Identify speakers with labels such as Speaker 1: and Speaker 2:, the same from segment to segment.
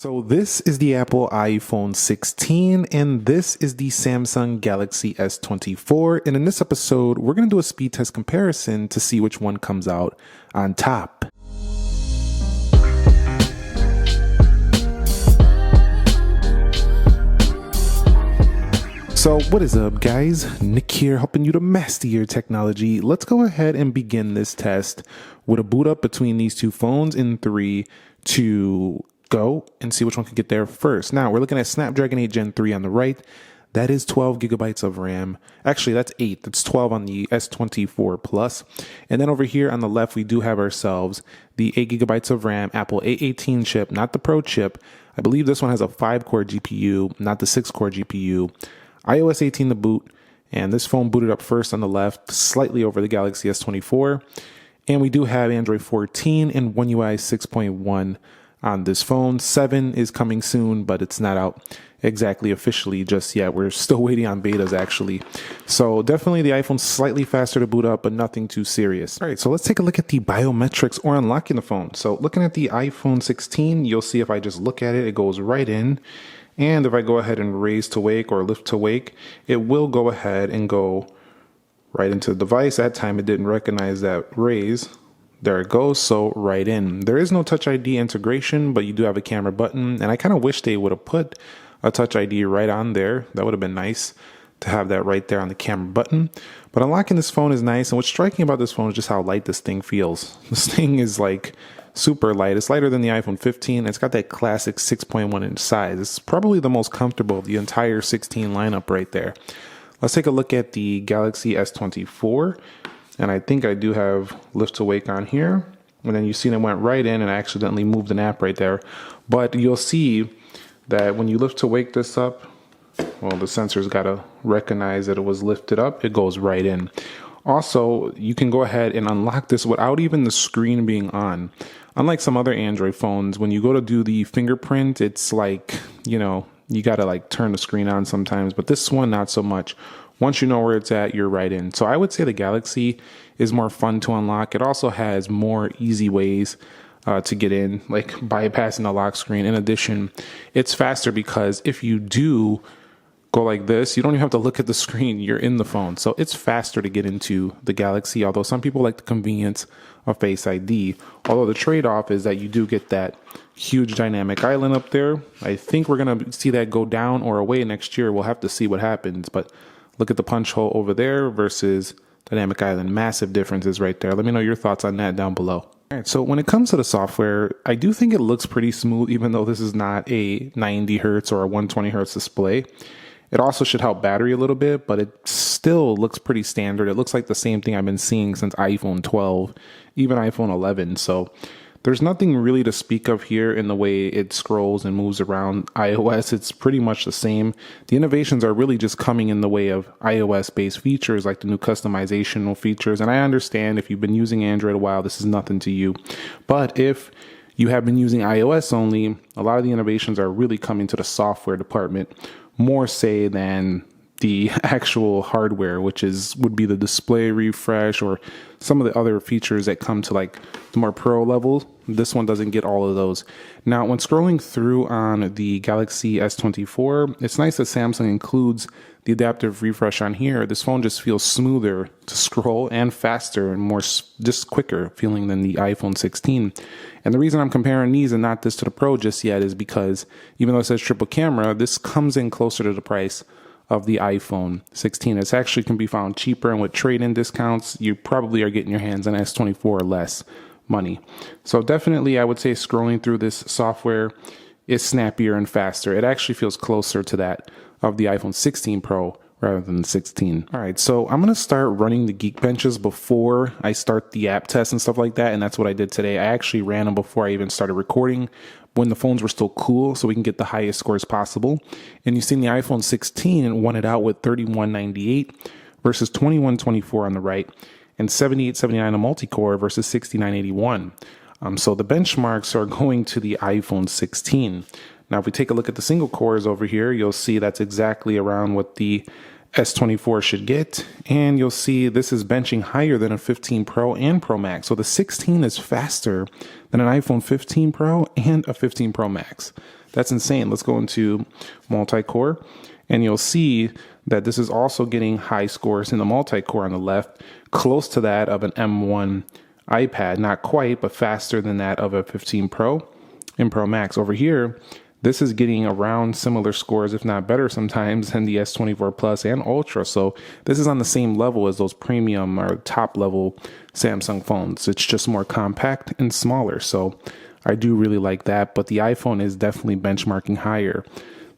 Speaker 1: So this is the Apple iPhone 16 and this is the Samsung Galaxy S24. And in this episode, we're going to do a speed test comparison to see which one comes out on top. So what is up, guys? Nick here, helping you to master your technology. Let's go ahead and begin this test with a boot up between these two phones in 3, 2, go, and see which one can get there first. Now we're looking at Snapdragon 8 Gen 3 on the right. That is 12 gigabytes of RAM. Actually, that's 8. That's 12 on the S24 Plus. And then over here on the left, we do have ourselves the 8 gigabytes of RAM, Apple A18 chip, not the Pro chip. I believe this one has a 5-core GPU, not the 6-core GPU. iOS 18 to boot, and this phone booted up first on the left, slightly over the Galaxy S24. And we do have Android 14 and One UI 6.1 on this phone. 7 is coming soon, but it's not out exactly officially just yet. We're still waiting on betas, actually. So definitely the iPhone's slightly faster to boot up, but nothing too serious. All right, so let's take a look at the biometrics or unlocking the phone. So looking at the iPhone 16, you'll see if I just look at it, it goes right in. And if I go ahead and raise to wake or lift to wake, it will go ahead and go right into the device. That time it didn't recognize that raise. There it goes, so right in. There is no Touch ID integration, but you do have a camera button, and I kind of wish they would have put a Touch ID right on there. That would have been nice to have that right there on the camera button. But unlocking this phone is nice, and what's striking about this phone is just how light this thing feels. This thing is like super light. It's lighter than the iPhone 15. It's got that classic 6.1 inch size. It's probably the most comfortable of the entire 16 lineup right there. Let's take a look at the Galaxy S24. And I think I do have lift to wake on here. And then you see it went right in and I accidentally moved an app right there. But you'll see that when you lift to wake this up, well, the sensor's got to recognize that it was lifted up. It goes right in. Also, you can go ahead and unlock this without even the screen being on. Unlike some other Android phones, when you go to do the fingerprint, it's like, you got to like turn the screen on sometimes. But this one, not so much. Once you know where it's at, you're right in. So I would say the Galaxy is more fun to unlock. It also has more easy ways to get in, like bypassing the lock screen. In addition, it's faster because if you do go like this, you don't even have to look at the screen. You're in the phone. So it's faster to get into the Galaxy, although some people like the convenience of Face ID. Although the trade-off is that you do get that huge dynamic island up there. I think we're going to see that go down or away next year. We'll have to see what happens. But look at the punch hole over there versus dynamic island. Massive differences right there. Let me know your thoughts on that down below. All right, so when it comes to the software, I do think it looks pretty smooth, even though this is not a 90 hertz or a 120 hertz display. It also should help battery a little bit, but it still looks pretty standard. It looks like the same thing I've been seeing since iPhone 12, even iPhone 11. So there's nothing really to speak of here in the way it scrolls and moves around iOS. It's pretty much the same. The innovations are really just coming in the way of iOS-based features like the new customizational features. And I understand if you've been using Android a while, this is nothing to you. But if you have been using iOS only, a lot of the innovations are really coming to the software department, more say than the actual hardware, which would be the display refresh or some of the other features that come to like the more pro level. This one doesn't get all of those. Now, when scrolling through on the Galaxy S24, it's nice that Samsung includes the adaptive refresh on here. This phone just feels smoother to scroll and faster and more just quicker feeling than the iPhone 16. And the reason I'm comparing these and not this to the Pro just yet is because even though it says triple camera, this comes in closer to the price of the iPhone 16. It actually can be found cheaper, and with trade-in discounts, you probably are getting your hands on S24 or less money. So definitely, I would say scrolling through this software is snappier and faster. It actually feels closer to that of the iPhone 16 Pro rather than the 16. All right, so I'm going to start running the Geekbenches before I start the app test and stuff like that, and that's what I did today. I actually ran them before I even started recording when the phones were still cool so we can get the highest scores possible. And you've seen the iPhone 16 won it out with 3198 versus 2124 on the right and 7879 on multi-core versus 6981. So the benchmarks are going to the iPhone 16. Now, if we take a look at the single cores over here, you'll see that's exactly around what the S24 should get. And you'll see this is benching higher than a 15 Pro and Pro Max. So the 16 is faster than an iPhone 15 Pro and a 15 Pro Max. That's insane. Let's go into multi-core, and you'll see that this is also getting high scores in the multi-core on the left, close to that of an M1 iPad. Not quite, but faster than that of a 15 Pro and Pro Max. Over here, this is getting around similar scores, if not better sometimes, than the S24 Plus and Ultra. So this is on the same level as those premium or top level Samsung phones. It's just more compact and smaller. So I do really like that. But the iPhone is definitely benchmarking higher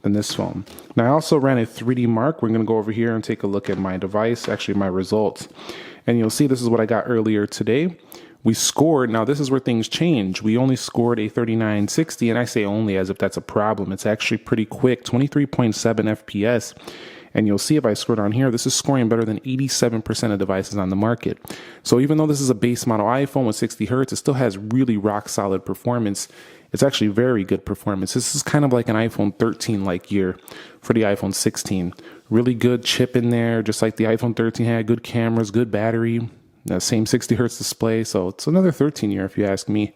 Speaker 1: than this phone. Now I also ran a 3D mark. We're going to go over here and take a look at my device, actually my results. And you'll see this is what I got earlier today. We scored, now this is where things change. We only scored a 3960, and I say only as if that's a problem. It's actually pretty quick, 23.7 FPS. And you'll see if I scored on here, this is scoring better than 87% of devices on the market. So even though this is a base model iPhone with 60 Hertz, it still has really rock solid performance. It's actually very good performance. This is kind of like an iPhone 13 like year for the iPhone 16. Really good chip in there, just like the iPhone 13 had, good cameras, good battery. The same 60 Hertz display, so it's another 13 year if you ask me.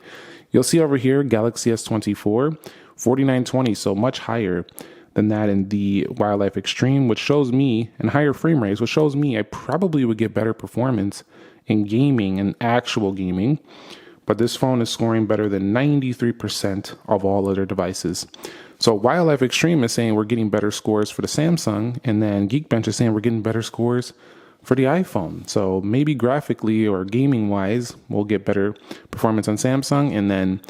Speaker 1: You'll see over here Galaxy S24 4920, so much higher than that in the Wildlife Extreme, which shows me, and higher frame rates, which shows me I probably would get better performance in gaming and actual gaming. But this phone is scoring better than 93% of all other devices. So Wildlife Extreme is saying we're getting better scores for the Samsung, and then Geekbench is saying we're getting better scores for the iPhone. So maybe graphically or gaming wise, we'll get better performance on Samsung. And then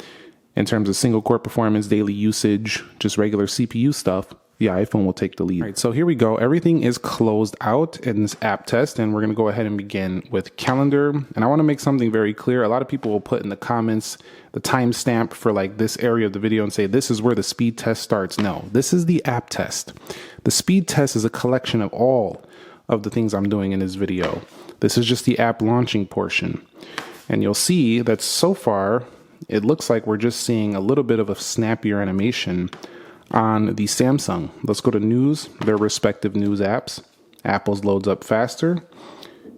Speaker 1: in terms of single core performance, daily usage, just regular CPU stuff, the iPhone will take the lead. All right, so here we go. Everything is closed out in this app test, and we're going to go ahead and begin with calendar. And I want to make something very clear. A lot of people will put in the comments the timestamp for like this area of the video and say, this is where the speed test starts. No, this is the app test. The speed test is a collection of all of the things I'm doing in this video. This is just the app launching portion. And you'll see that so far, it looks like we're just seeing a little bit of a snappier animation on the Samsung. Let's go to news, their respective news apps. Apple's loads up faster.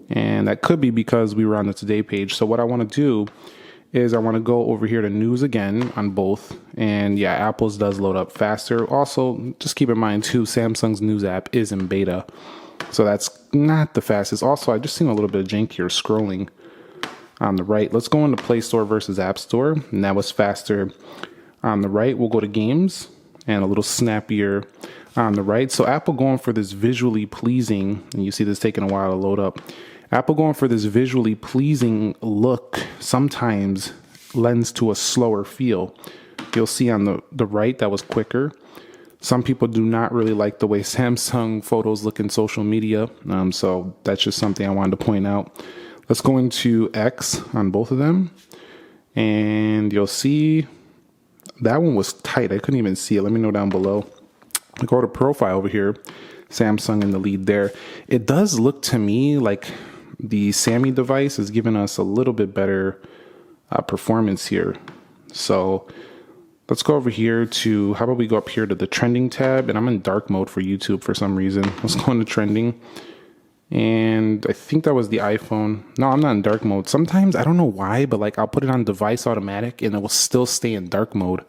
Speaker 1: And that could be because we were on the Today page. So what I want to do is I want to go over here to news again on both. And yeah, Apple's does load up faster. Also, just keep in mind too, Samsung's news app is in beta. So that's not the fastest. Also, I just seen a little bit of jankier scrolling on the right. Let's go into Play Store versus App Store. And that was faster on the right. We'll go to games and a little snappier on the right. So Apple going for this visually pleasing, and you see this taking a while to load up. Apple going for this visually pleasing look sometimes lends to a slower feel. You'll see on the right that was quicker. Some people do not really like the way Samsung photos look in social media. So that's just something I wanted to point out. Let's go into X on both of them. And you'll see that one was tight. I couldn't even see it. Let me know down below. I go to profile over here. Samsung in the lead there. It does look to me like the Sammy device is giving us a little bit better performance here. So let's go over here to, how about we go up here to the trending tab, and I'm in dark mode for YouTube for some reason. Let's go into trending. And I think that was the iPhone. No, I'm not in dark mode. Sometimes, I don't know why, but like I'll put it on device automatic and it will still stay in dark mode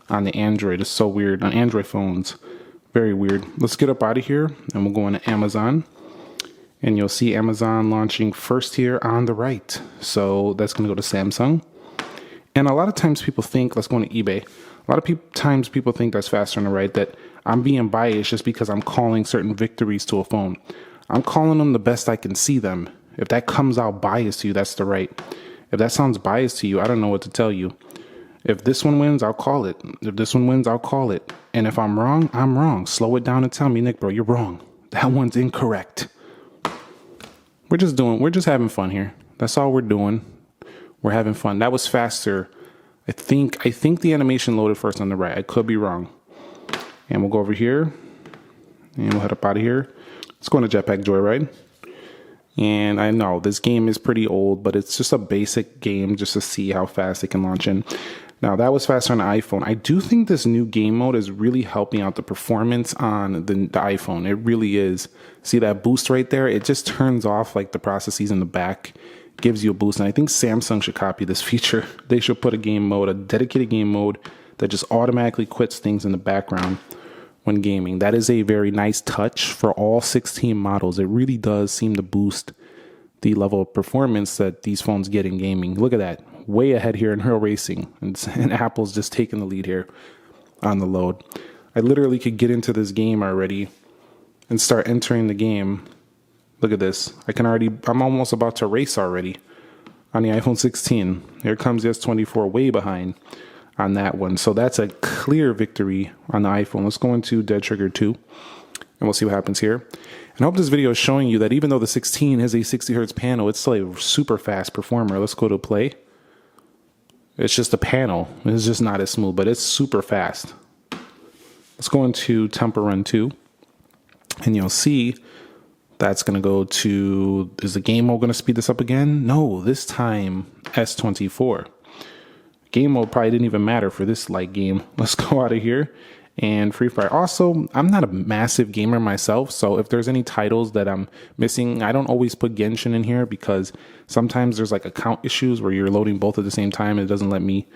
Speaker 1: on the Android. It's so weird on Android phones. Very weird. Let's get up out of here and we'll go into Amazon. And you'll see Amazon launching first here on the right. So that's going to go to Samsung. And a lot of times people think, let's go into eBay. A lot of times people think that's faster on the right, that I'm being biased just because I'm calling certain victories to a phone. I'm calling them the best I can see them. If that comes out biased to you, that's the right. If that sounds biased to you, I don't know what to tell you. If this one wins, I'll call it. If this one wins, I'll call it. And if I'm wrong, I'm wrong. Slow it down and tell me, Nick, bro, you're wrong. That one's incorrect. We're just having fun here. That's all we're doing. We're having fun. That was faster. I think the animation loaded first on the right. I could be wrong. And we'll go over here and we'll head up out of here. Let's go into Jetpack Joyride. And I know this game is pretty old, but it's just a basic game just to see how fast it can launch in. Now that was faster on the iPhone. I do think this new game mode is really helping out the performance on the iPhone. It really is. See that boost right there? It just turns off like the processes in the back, gives you a boost. And I think Samsung should copy this feature. They should put a game mode, a dedicated game mode that just automatically quits things in the background when gaming. That is a very nice touch for all 16 models. It really does seem to boost the level of performance that these phones get in gaming. Look at that. Way ahead here in real racing, and Apple's just taking the lead here on the load. I literally could get into this game already and start entering the game. Look at this. I'm almost about to race already on the iPhone 16. Here comes the S24 way behind on that one. So that's a clear victory on the iPhone. Let's go into Dead Trigger 2 and we'll see what happens here. And I hope this video is showing you that even though the 16 has a 60 hertz panel, it's still a super fast performer. Let's go to play. It's just a panel. It's just not as smooth, but it's super fast. Let's go into Temple Run 2. And you'll see that's going to go to... Is the game mode going to speed this up again? No, this time S24. Game mode probably didn't even matter for this light game. Let's go out of here. And Free Fire. Also, I'm not a massive gamer myself, so if there's any titles that I'm missing, I don't always put Genshin in here because sometimes there's like account issues where you're loading both at the same time and it doesn't let me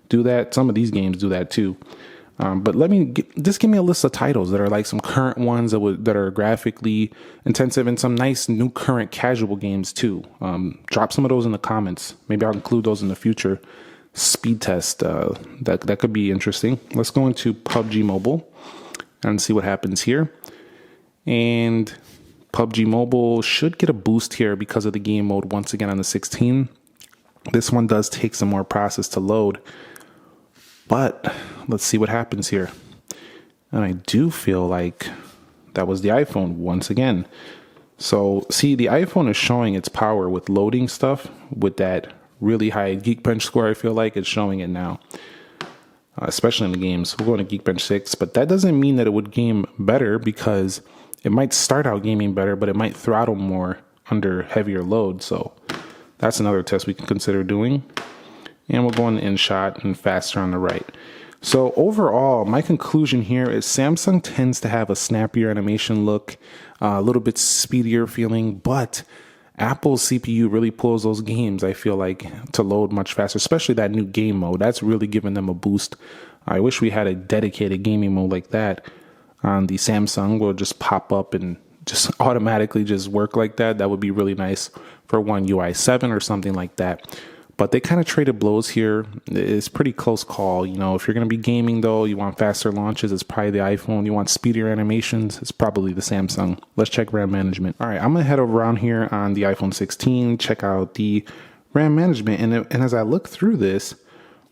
Speaker 1: do that. Some of these games do that too. But just give me a list of titles that are like some current ones that are graphically intensive and some nice new current casual games too. Drop some of those in the comments. Maybe I'll include those in the future. Speed test, that could be interesting. Let's go into PUBG Mobile and see what happens here. And PUBG Mobile should get a boost here because of the game mode once again on the 16. This one does take some more process to load, but let's see what happens here. And I do feel like that was the iPhone once again. So see, the iPhone is showing its power with loading stuff with that really high Geekbench score. I feel like it's showing it now, especially in the games. We're going to Geekbench 6, but that doesn't mean that it would game better because it might start out gaming better, but it might throttle more under heavier load. So that's another test we can consider doing. And we'll go on the InShot and faster on the right. So overall, my conclusion here is Samsung tends to have a snappier animation look, a little bit speedier feeling, but Apple's CPU really pulls those games, I feel like, to load much faster, especially that new game mode. That's really giving them a boost. I wish we had a dedicated gaming mode like that on the Samsung where it just pop up and just automatically just work like that. That would be really nice for One UI 7 or something like that. But they kind of traded blows here. It's pretty close call. You know, if you're going to be gaming, though, you want faster launches, it's probably the iPhone. You want speedier animations, it's probably the Samsung. Let's check RAM management. All right, I'm going to head around here on the iPhone 16, check out the RAM management. And as I look through this,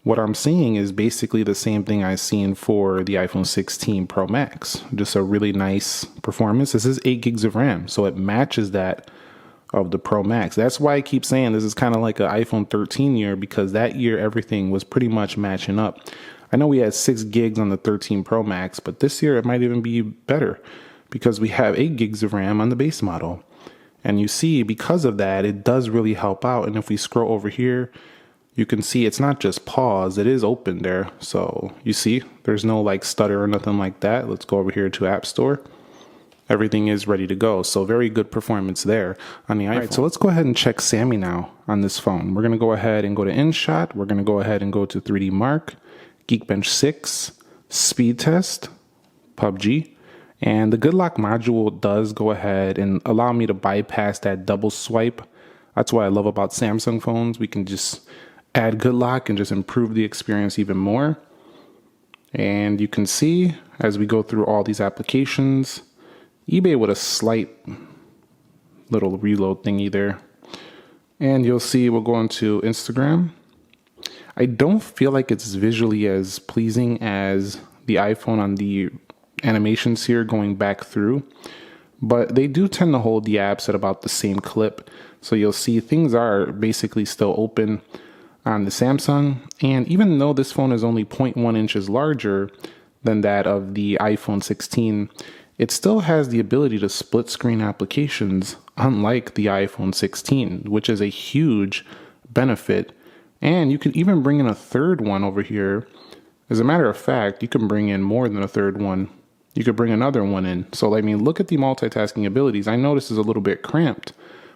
Speaker 1: what I'm seeing is basically the same thing I've seen for the iPhone 16 Pro Max. Just a really nice performance. This is 8 gigs of RAM, so it matches that of the Pro Max. That's why I keep saying this is kind of like an iPhone 13 year, because that year everything was pretty much matching up. I know we had 6 gigs on the 13 Pro Max, but this year it might even be better because we have 8 gigs of RAM on the base model. And you see, because of that, it does really help out. And if we scroll over here, you can see it's not just pause, it is open there. So you see, there's no like stutter or nothing like that. Let's go over here to App Store. Everything is ready to go. So very good performance there on the iPhone. All right, so let's go ahead and check Sammy now on this phone. We're going to go ahead and go to InShot. We're going to go ahead and go to 3D Mark, Geekbench 6, Speed Test, PUBG. And the Good Lock module does go ahead and allow me to bypass that double swipe. That's what I love about Samsung phones. We can just add Good Lock and just improve the experience even more. And you can see as we go through all these applications, eBay with a slight little reload thingy there. And you'll see we'll go into Instagram. I don't feel like it's visually as pleasing as the iPhone on the animations here going back through, but they do tend to hold the apps at about the same clip. So you'll see things are basically still open on the Samsung. And even though this phone is only 0.1 inches larger than that of the iPhone 16, it still has the ability to split screen applications, unlike the iPhone 16, which is a huge benefit And you can even bring in a third one over here. As a matter of fact, you can bring in more than a third one. You could bring another one in. So I mean, look at the multitasking abilities. I know this is a little bit cramped,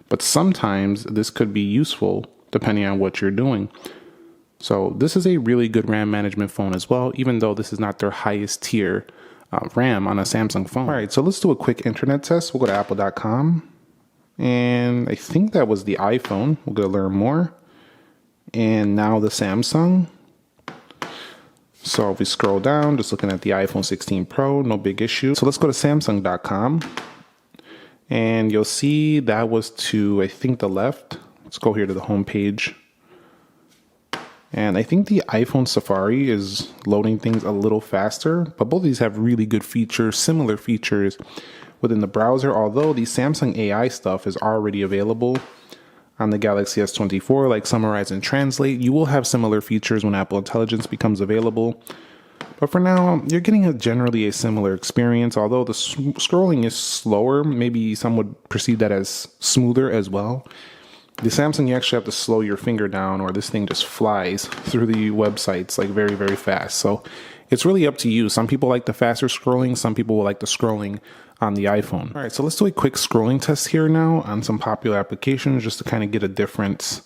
Speaker 1: but sometimes this could be useful depending on what you're doing. So this is a really good RAM management phone as well, even though this is not their highest tier RAM on a Samsung phone. All right, so let's do a quick internet test. We'll go to apple.com, and I think that was the iPhone. We'll go to learn more, and now the Samsung. So if we scroll down, just looking at the iPhone 16 Pro, no big issue. So let's go to samsung.com, and you'll see that was to, I think, the left. Let's go here to the home page. And I think the iPhone Safari is loading things a little faster, but both of these have really good features, similar features within the browser, although the Samsung AI stuff is already available on the Galaxy S24, like summarize and translate. You will have similar features when Apple Intelligence becomes available. But for now, you're getting generally a similar experience, although the scrolling is slower. Maybe some would perceive that as smoother as well. The Samsung, you actually have to slow your finger down or this thing just flies through the websites like very, very fast. So it's really up to you. Some people like the faster scrolling. Some people will like the scrolling on the iPhone. All right, so let's do a quick scrolling test here now on some popular applications just to kind of get a difference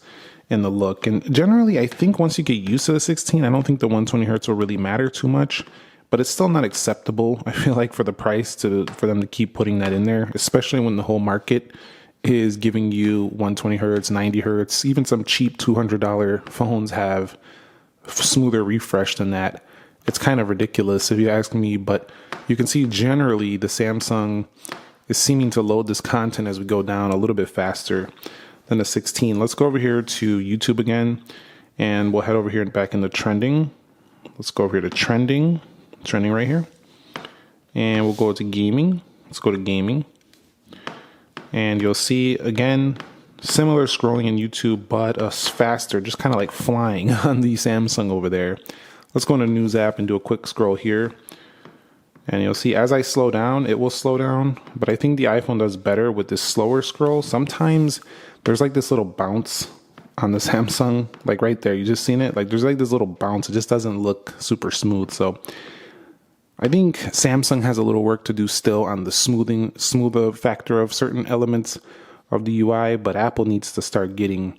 Speaker 1: in the look. And generally, I think once you get used to the 16, I don't think the 120 hertz will really matter too much, but it's still not acceptable. I feel like for the price for them to keep putting that in there, especially when the whole market is giving you 120 hertz, 90 hertz, even some cheap $200 phones have smoother refresh than that. It's kind of ridiculous if you ask me, but you can see generally the Samsung is seeming to load this content as we go down a little bit faster than the 16. Let's go over here to YouTube again, and we'll head over here and back into trending. Let's go over here to trending right here, and we'll go to gaming. Let's go to gaming. And you'll see, again, similar scrolling in YouTube, but faster, just kind of like flying on the Samsung over there. Let's go into News app and do a quick scroll here. And you'll see as I slow down, it will slow down. But I think the iPhone does better with this slower scroll. Sometimes there's like this little bounce on the Samsung, like right there. You just seen it? Like there's like this little bounce. It just doesn't look super smooth. So I think Samsung has a little work to do still on the smoother factor of certain elements of the UI, but Apple needs to start getting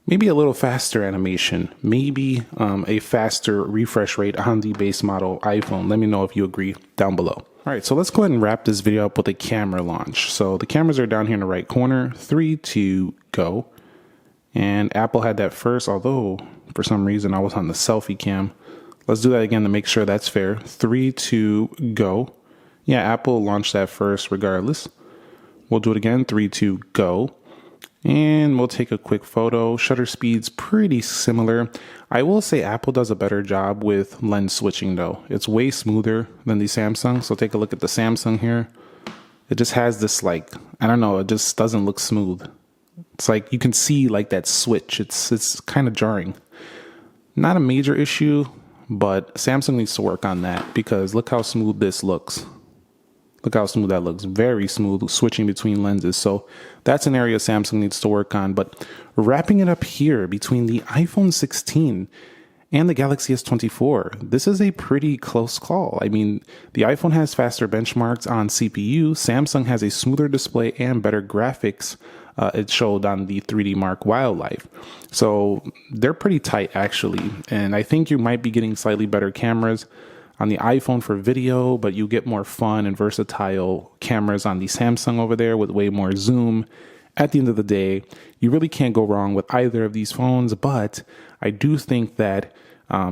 Speaker 1: maybe a little faster animation, maybe a faster refresh rate on the base model iPhone. Let me know if you agree down below. All right, so let's go ahead and wrap this video up with a camera launch. So the cameras are down here in the right corner. 3, 2, go. And Apple had that first, although for some reason I was on the selfie cam. Let's do that again to make sure that's fair. 3, 2, go. Yeah, Apple launched that first regardless. We'll do it again. 3, 2, go. And we'll take a quick photo. Shutter speed's pretty similar. I will say Apple does a better job with lens switching though. It's way smoother than the Samsung. So take a look at the Samsung here. It just has this like, I don't know, it just doesn't look smooth. It's like you can see like that switch. It's kind of jarring. Not a major issue, but Samsung needs to work on that because look how smooth this looks. Look how smooth that looks. Very smooth switching between lenses. So that's an area Samsung needs to work on. But wrapping it up here between the iPhone 16 and the Galaxy S24, this is a pretty close call. I mean, the iPhone has faster benchmarks on CPU. Samsung has a smoother display and better graphics. It showed on the 3D Mark Wildlife. So they're pretty tight actually. And I think you might be getting slightly better cameras on the iPhone for video, but you get more fun and versatile cameras on the Samsung over there with way more zoom. At the end of the day, you really can't go wrong with either of these phones, but I do think that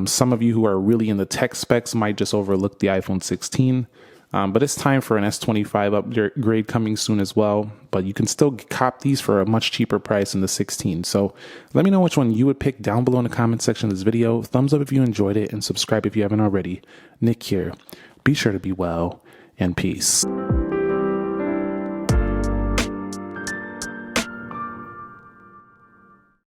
Speaker 1: some of you who are really in the tech specs might just overlook the iPhone 16. But it's time for an S25 upgrade coming soon as well. But you can still cop these for a much cheaper price than the 16. So let me know which one you would pick down below in the comment section of this video. Thumbs up if you enjoyed it and subscribe if you haven't already. Nick here. Be sure to be well and peace.